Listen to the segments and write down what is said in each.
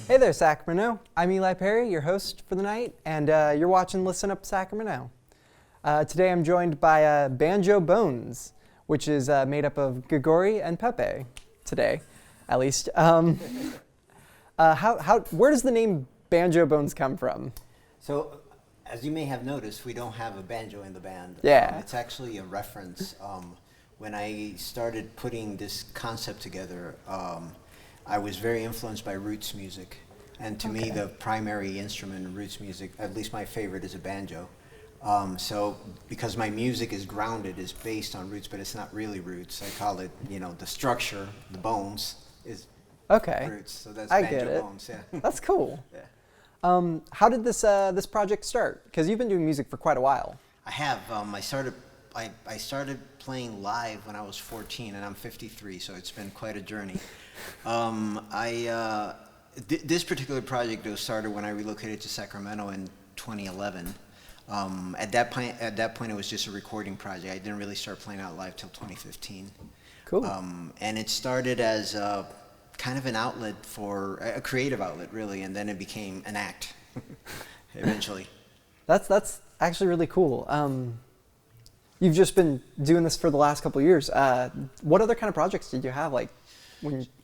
Hey there, Sacramento. I'm Eli Perry, your host for the night, and you're watching Listen Up Sacramento. Today I'm joined by Banjo Bones, which is made up of Grigori and Pepe, today, at least. Where does the name Banjo Bones come from? So, as you may have noticed, we don't have a banjo in the band. Yeah. It's actually a reference. When I started putting this concept together, I was very influenced by roots music. And to me, the primary instrument in roots music, at least my favorite, is a banjo. So, because my music is grounded, is based on roots, but it's not really roots. I call it, the structure, the bones, is roots. So that's I banjo get it. bones, yeah. That's cool. Yeah. How did this project start? Because you've been doing music for quite a while. I have. I started playing live when I was 14, and I'm 53, so it's been quite a journey. This particular project was started when I relocated to Sacramento in 2011. At that point, it was just a recording project. I didn't really start playing out live till 2015. Cool. And it started as kind of an outlet for a creative outlet, really, and then it became an act eventually. That's actually really cool. You've just been doing this for the last couple of years. What other kind of projects did you have?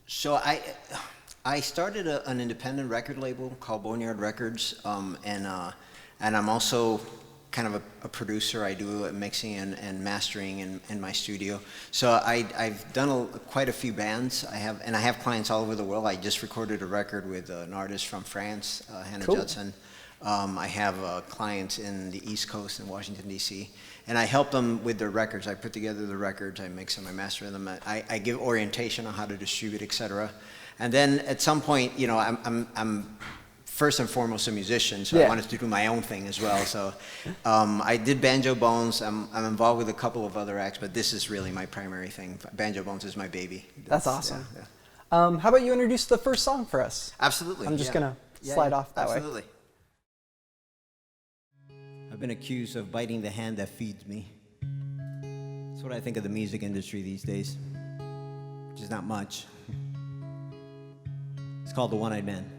So I started an independent record label called Boneyard Records, and I'm also kind of a producer. I do mixing and mastering in my studio. So I've done quite a few bands. I have clients all over the world. I just recorded a record with an artist from France, Hannah Judson. I have clients in the East Coast in Washington, D.C., and I help them with their records. I put together the records, I mix them, I master them. I give orientation on how to distribute, etc. And then at some point, I'm first and foremost a musician, so I wanted to do my own thing as well. So I did Banjo Bones. I'm involved with a couple of other acts, but this is really my primary thing. Banjo Bones is my baby. That's awesome. Yeah. How about you introduce the first song for us? Absolutely. I'm just gonna slide off that way. Absolutely. I've been accused of biting the hand that feeds me. That's what I think of the music industry these days, which is not much. It's called The One-Eyed Man.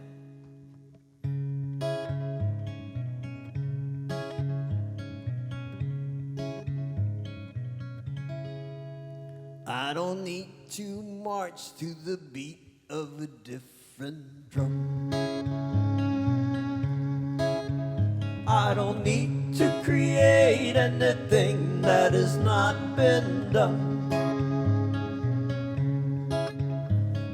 I don't need to march to the beat of a different drum. I don't need to create anything that has not been done.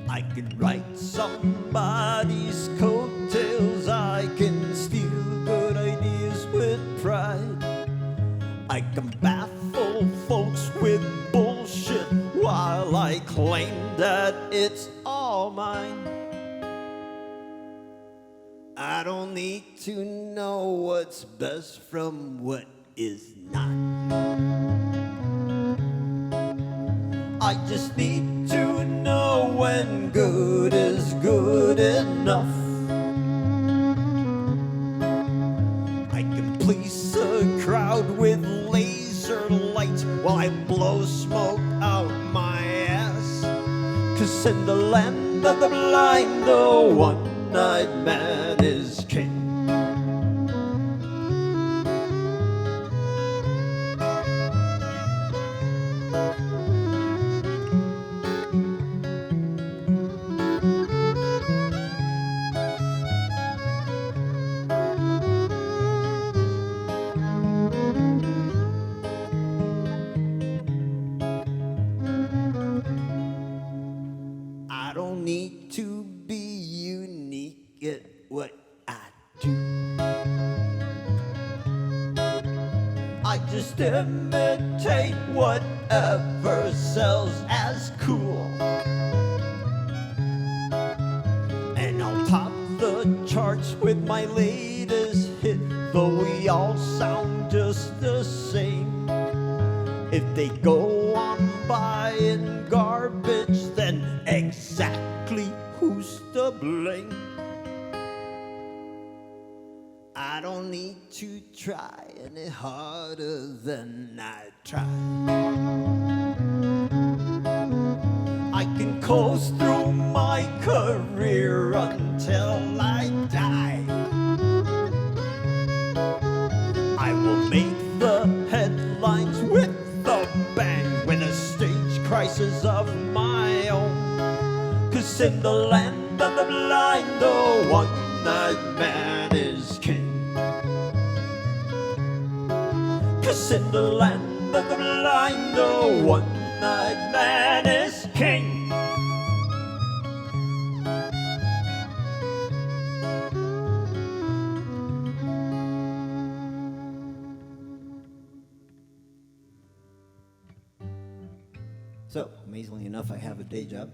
I can write somebody's coattails. I can steal good ideas with pride. I can baffle folks with bullshit while I claim that it's all mine. I don't need to know what's best from what is not. I just need to know when good is good enough. I can please a crowd with laser lights while I blow smoke out my ass. 'Cause in the land of the blind, the one-eyed man is king. I don't need to be unique at what I do. I just imitate whatever sells as cool. And I'll top the charts with my latest hit, though we all sound just the same. If they go on buying garbage, then exactly who's to blame? I don't need to try any harder than I try. I can coast through my career until I in the land of the blind, the one-eyed man is king. 'Cause in the land of the blind, the one-eyed man is king. So, amazingly enough, I have a day job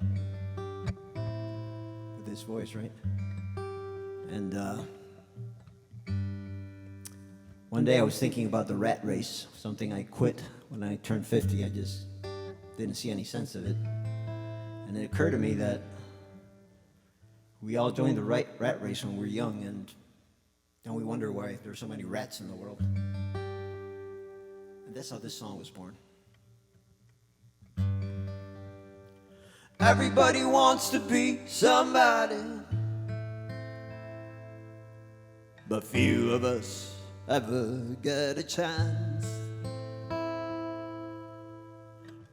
with this voice, right? And one day I was thinking about the rat race, something I quit when I turned 50. I just didn't see any sense of it. And it occurred to me that we all joined the rat race when we were young, and then we wonder why there's so many rats in the world. And that's how this song was born. Everybody wants to be somebody, but few of us ever get a chance.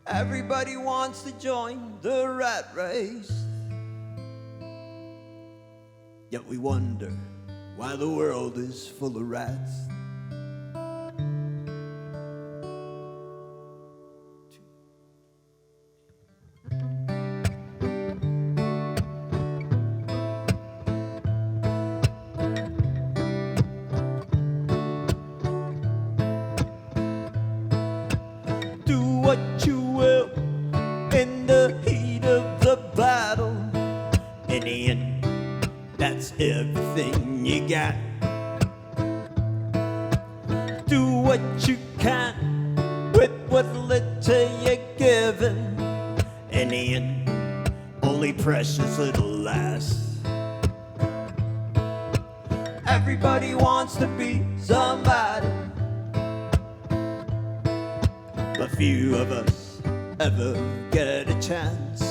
Everybody wants to join the rat race, yet we wonder why the world is full of rats. What you will in the heat of the battle. In the end, that's everything you got. Do what you can with what little you're given. In the end, only precious little lasts. Everybody wants to be somebody, but few of us ever get a chance.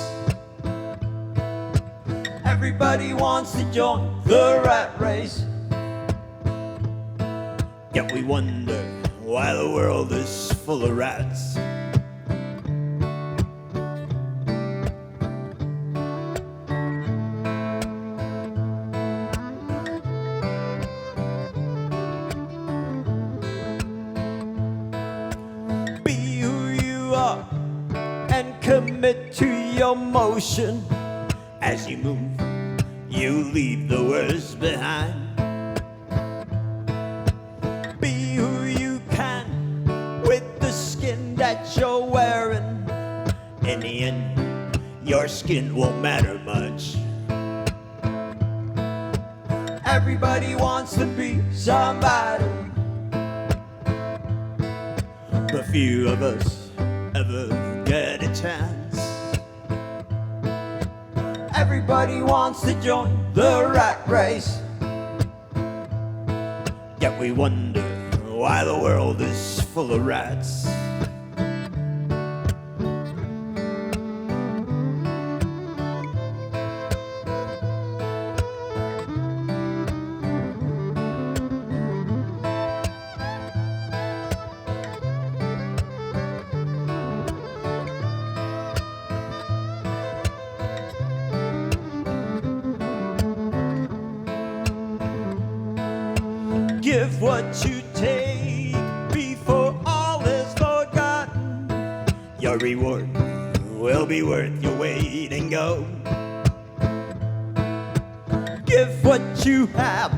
Everybody wants to join the rat race, yet we wonder why the world is full of rats. And commit to your motion. As you move, you leave the worst behind. Be who you can with the skin that you're wearing. In the end, your skin won't matter much. Everybody wants to be somebody, but few of us ever get a chance. Everybody wants to join the rat race, yet we wonder why the world is full of rats. Give what you take before all is forgotten. Your reward will be worth your weight in gold. Give what you have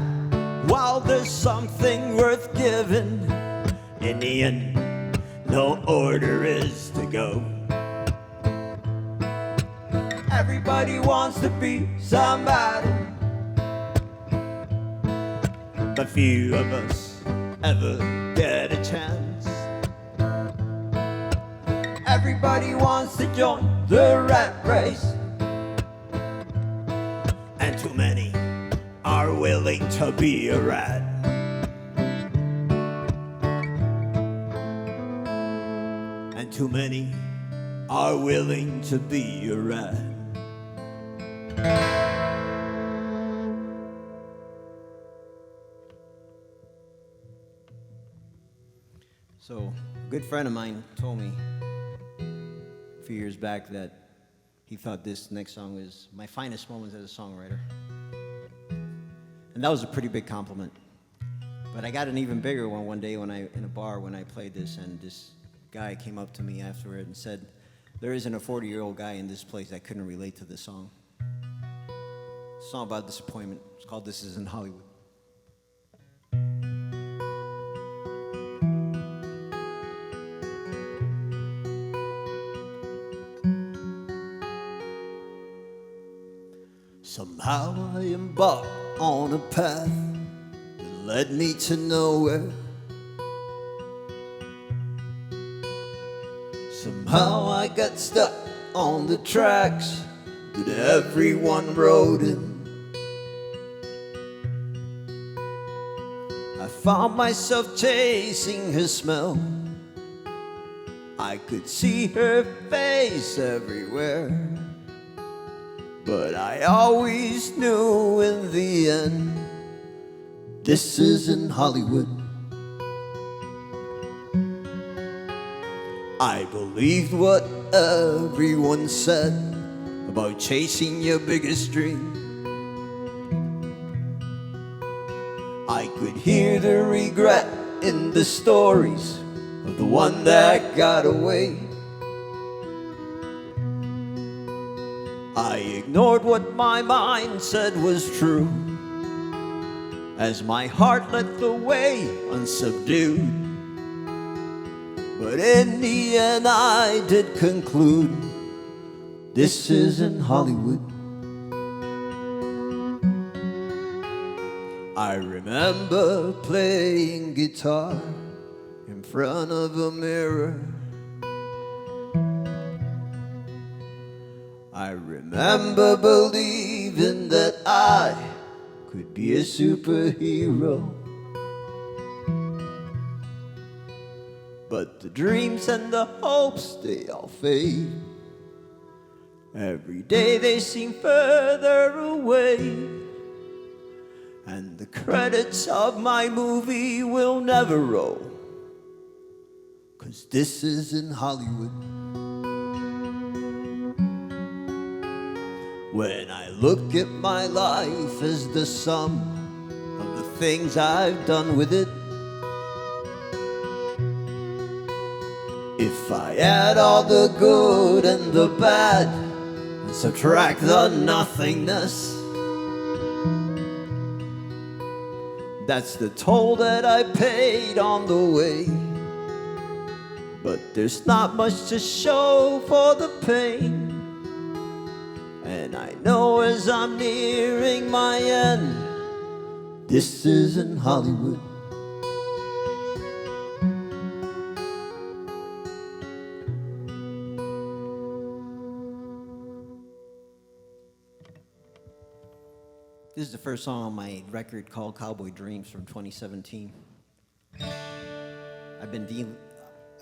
while there's something worth giving. In the end, no order is to go. Everybody wants to be somebody, but few of us ever get a chance. Everybody wants to join the rat race, and too many are willing to be a rat. And too many are willing to be a rat. So, a good friend of mine told me a few years back that he thought this next song was my finest moments as a songwriter. And that was a pretty big compliment. But I got an even bigger one day in a bar when I played this, and this guy came up to me afterward and said, there isn't a 40-year-old guy in this place that couldn't relate to this song. It's a song about disappointment. It's called This Isn't Hollywood. Somehow I embarked on a path that led me to nowhere. Somehow I got stuck on the tracks that everyone rode in. I found myself chasing her smell. I could see her face everywhere. But I always knew in the end, this isn't Hollywood. I believed what everyone said about chasing your biggest dream. I could hear the regret in the stories of the one that got away. I ignored what my mind said was true, as my heart led the way unsubdued. But in the end I did conclude, this isn't Hollywood. I remember playing guitar in front of a mirror. I remember believing that I could be a superhero. But the dreams and the hopes, they all fade. Every day they seem further away. And the credits of my movie will never roll, 'cause this isn't Hollywood. When I look at my life as the sum of the things I've done with it, if I add all the good and the bad and subtract the nothingness, that's the toll that I paid on the way. But there's not much to show for the pain. And I know as I'm nearing my end, this isn't Hollywood. This is the first song on my record called Cowboy Dreams from 2017. I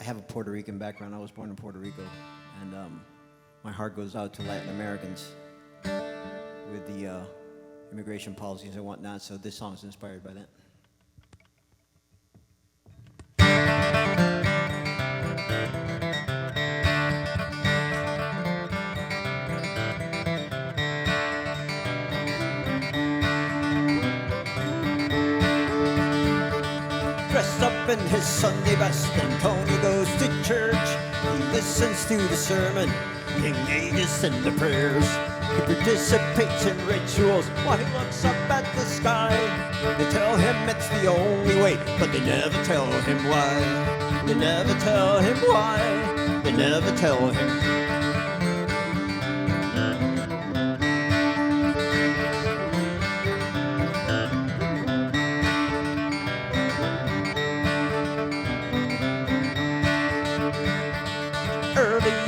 have a Puerto Rican background. I was born in Puerto Rico, and my heart goes out to Latin Americans with the immigration policies and whatnot, so this song is inspired by that. Dressed up in his Sunday best, and Tony goes to church. He listens to the sermon, he engages in the prayers. He participates in rituals while he looks up at the sky. They tell him it's the only way, but they never tell him why. They never tell him why. They never tell him.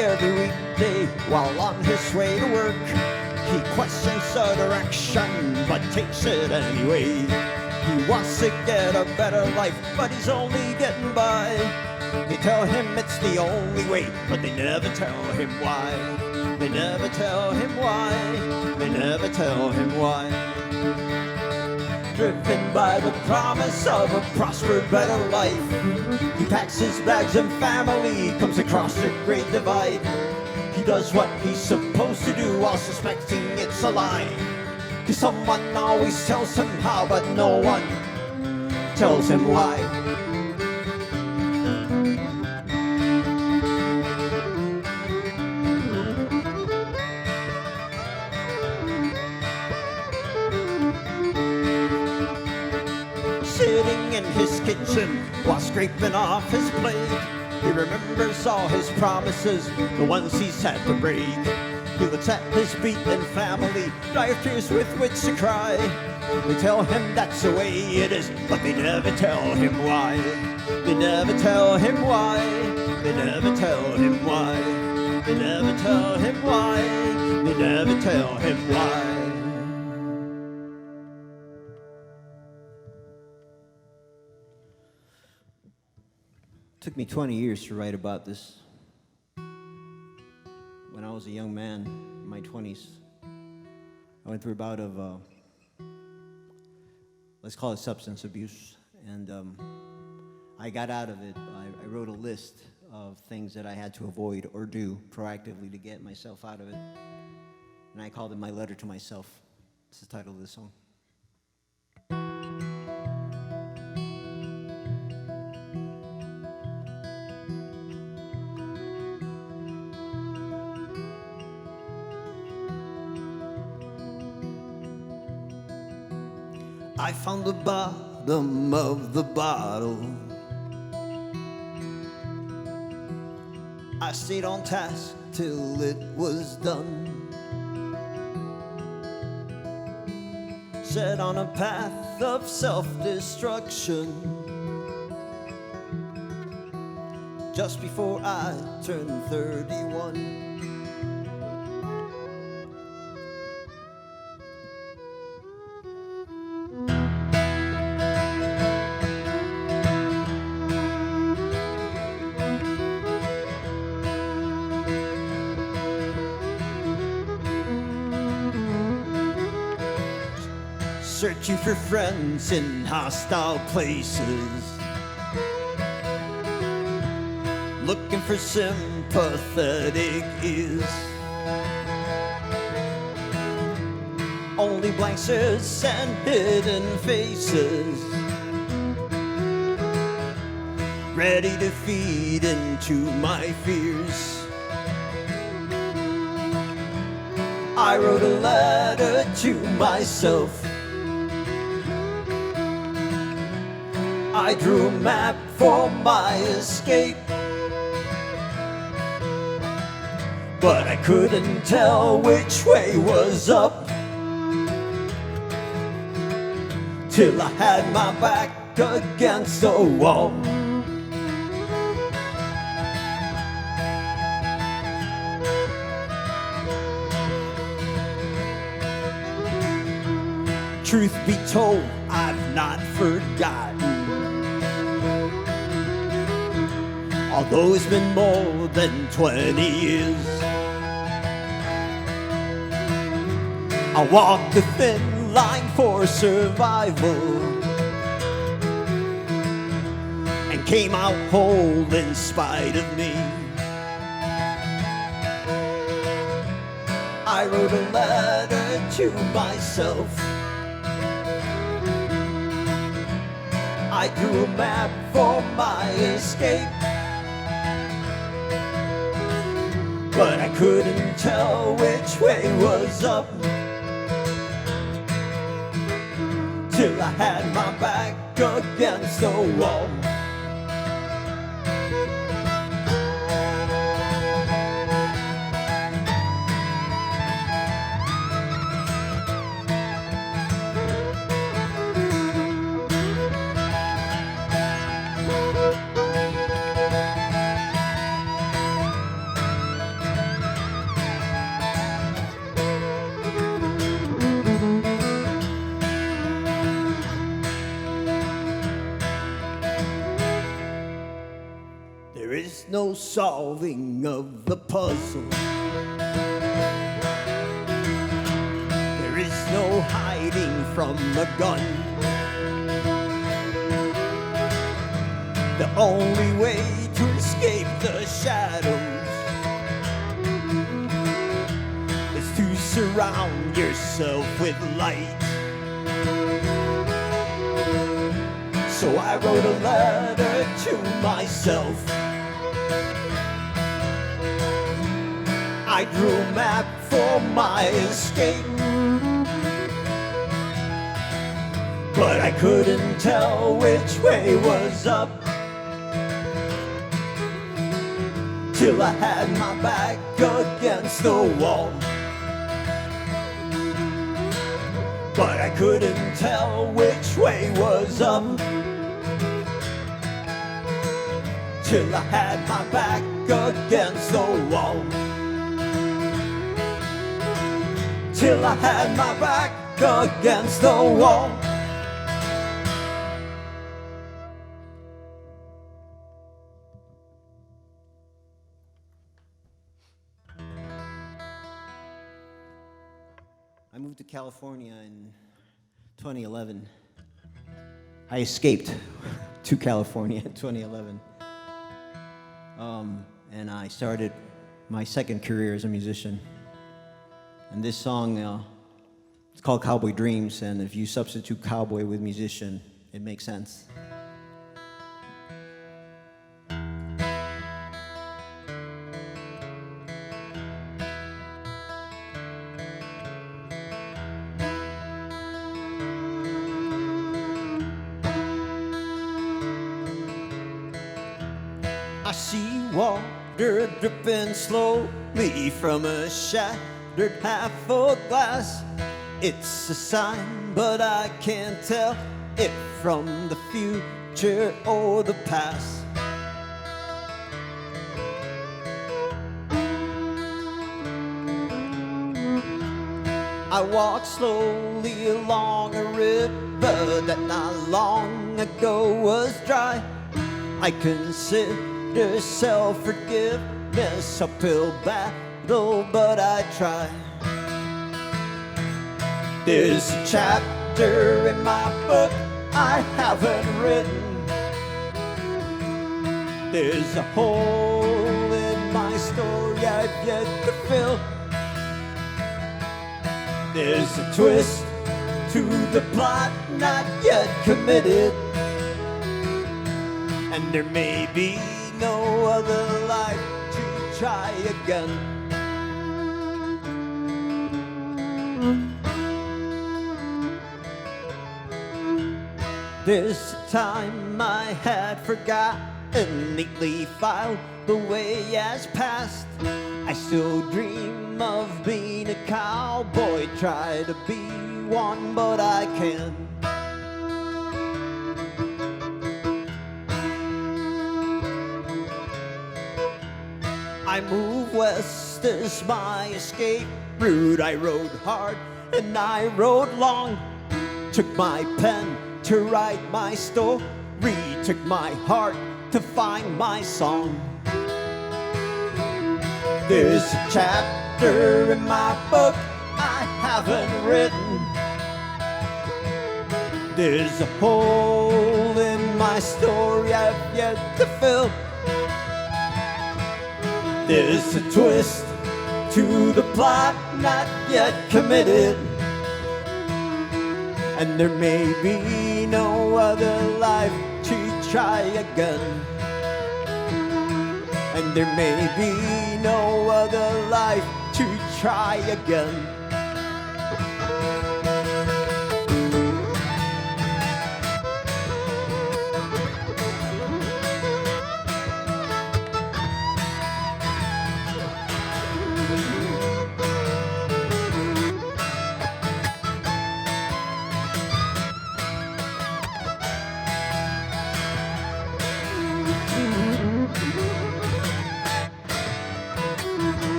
Every weekday while on his way to work, he questions the direction but takes it anyway. He wants to get a better life, but he's only getting by. They tell him it's the only way, but they never tell him why. They never tell him why. They never tell him why. Driven by the promise of a prospered, better life, he packs his bags and family, comes across the great divide. He does what he's supposed to do while suspecting it's a lie. 'Cause someone always tells him how, but no one tells him why. Sitting in his kitchen while scraping off his plate, he remembers all his promises, the ones he's had to break. He looks at his beaten family, dry of tears with which to cry. They tell him that's the way it is, but they never tell him why. They never tell him why. They never tell him why. They never tell him why. They never tell him why. Took me 20 years to write about this. When I was a young man, in my 20s, I went through a bout of, let's call it substance abuse. And I got out of it. I wrote a list of things that I had to avoid or do proactively to get myself out of it. And I called it My Letter to Myself. It's the title of the song. I found the bottom of the bottle. I stayed on task till it was done. Set on a path of self-destruction. Just before I turned 31. Searching for friends in hostile places, looking for sympathetic ears. Only blank stares and hidden faces, ready to feed into my fears. I wrote a letter to myself. I drew a map for my escape, but I couldn't tell which way was up till I had my back against the wall. Truth be told, I've not forgotten. Although it's been more than 20 years, I walked the thin line for survival and came out whole in spite of me. I wrote a letter to myself. I drew a map for my escape, but I couldn't tell which way was up till I had my back against the wall. There is no solving of the puzzle. There is no hiding from a gun. The only way to escape the shadows surround yourself with light. So I wrote a letter to myself. I drew a map for my escape, but I couldn't tell which way was up till I had my back against the wall. But I couldn't tell which way was up till I had my back against the wall. Till I had my back against the wall. I moved to California in 2011. I escaped to California in 2011. And I started my second career as a musician. And this song, it's called Cowboy Dreams, and if you substitute cowboy with musician, it makes sense. I see water dripping slowly from a shattered half a glass. It's a sign, but I can't tell it from the future or the past. I walk slowly along a river that not long ago was dry. I consider self-forgiveness uphill battle, but I try. There's a chapter in my book I haven't written. There's a hole in my story I've yet to fill. There's a twist to the plot not yet committed. And there may be no other life to try again. There's a time I had forgotten, neatly filed away as past. I still dream of being a cowboy, try to be one, but I can't. I moved west as my escape route. I rode hard and I rode long. Took my pen to write my story, took my heart to find my song. There's a chapter in my book I haven't written. There's a hole in my story I've yet to fill. There's a twist to the plot not yet committed. And there may be no other life to try again. And there may be no other life to try again.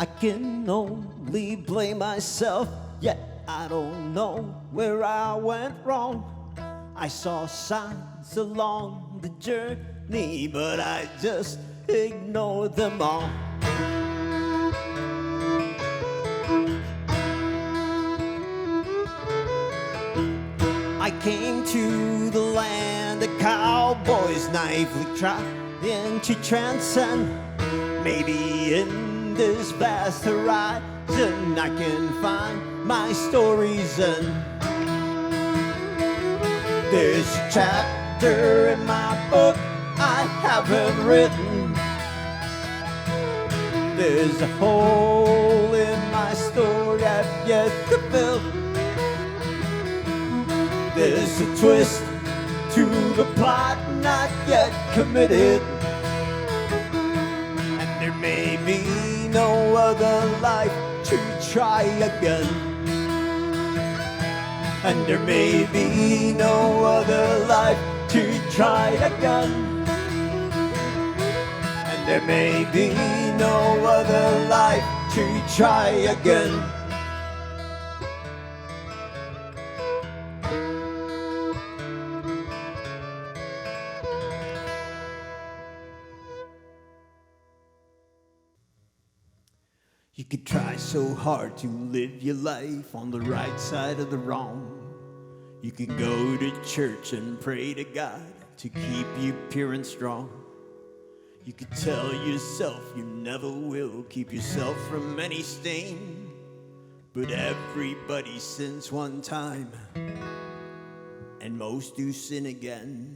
I can only blame myself, yet I don't know where I went wrong. I saw signs along the journey me, but I just ignore them all. I came to the land of cowboys, naively trying to transcend. Maybe in this vast horizon I can find my stories end. There's a chapter in my book I haven't written. There's a hole in my story I've yet to fill. There's a twist to the plot not yet committed. And there may be no other life to try again. And there may be no other life to try again. And there may be no other life to try again. You could try so hard to live your life on the right side of the wrong. You can go to church and pray to God to keep you pure and strong. You could tell yourself you never will keep yourself from any stain. But everybody sins one time, and most do sin again.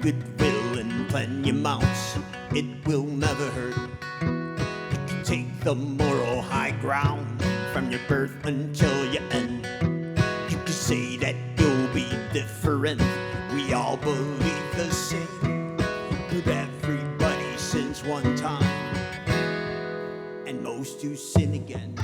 Goodwill and plenty amounts, it will never hurt. You can take the moral high ground from your birth until you end. You can say that you'll be different, we all believe the same. But everybody sins one time, and most do sin again.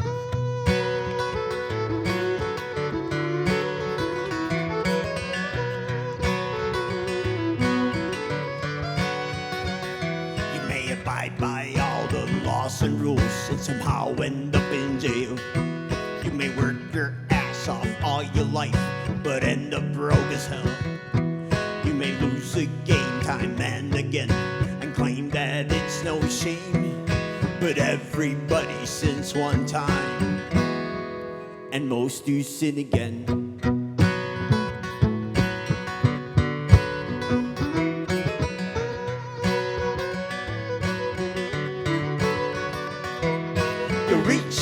By all the laws and rules and somehow end up in jail. You may work your ass off all your life, but end up broke as hell. You may lose a game time and again and claim that it's no shame. But everybody sins one time, and most do sin again.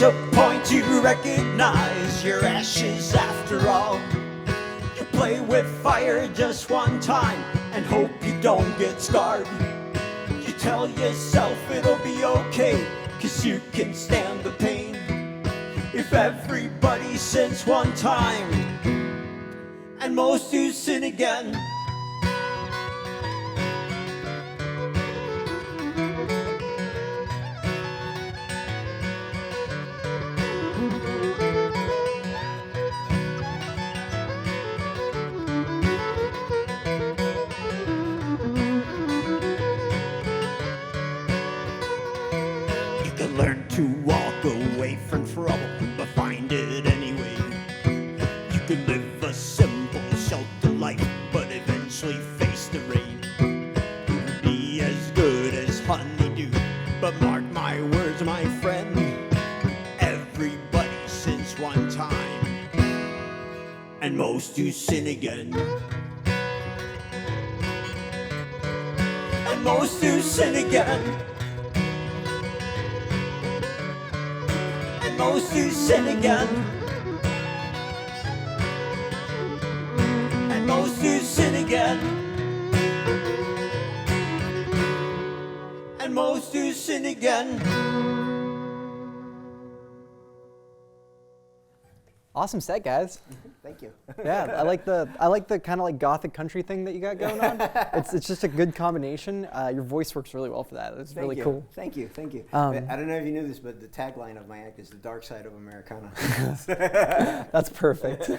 A point you recognize your ashes after all. You play with fire just one time and hope you don't get scarred. You tell yourself it'll be okay, 'cause you can stand the pain. If everybody sins one time, and most do sin again. Learn to walk away from trouble, but find it anyway. You can live a simple, sheltered life, but eventually face the rain. You'll be as good as honeydew, but mark my words, my friend. Everybody sins one time, and most do sin again. And most do sin again. Most do sin again, and most do sin again, and most do sin again. Awesome set, guys. Thank you. Yeah, I like the kind of like gothic country thing that you got going on. It's just a good combination. Your voice works really well for that. It's really cool. Thank you. I don't know if you knew this, but the tagline of my act is the dark side of Americana. That's perfect.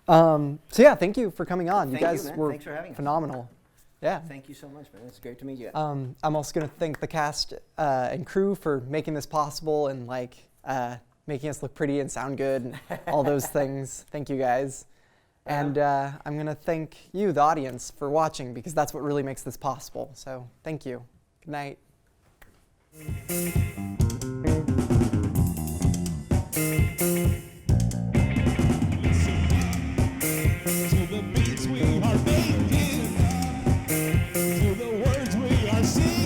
So yeah, thank you for coming on. Thank you guys you, man. were Thanks for having us. phenomenal. Yeah. Thank you so much, man. It's great to meet you. I'm also going to thank the cast and crew for making this possible and like making us look pretty and sound good and all those things. Thank you guys. And I'm going to thank you, the audience, for watching because that's what really makes this possible. So thank you. Good night. To the beats we are making, to the words we are singing.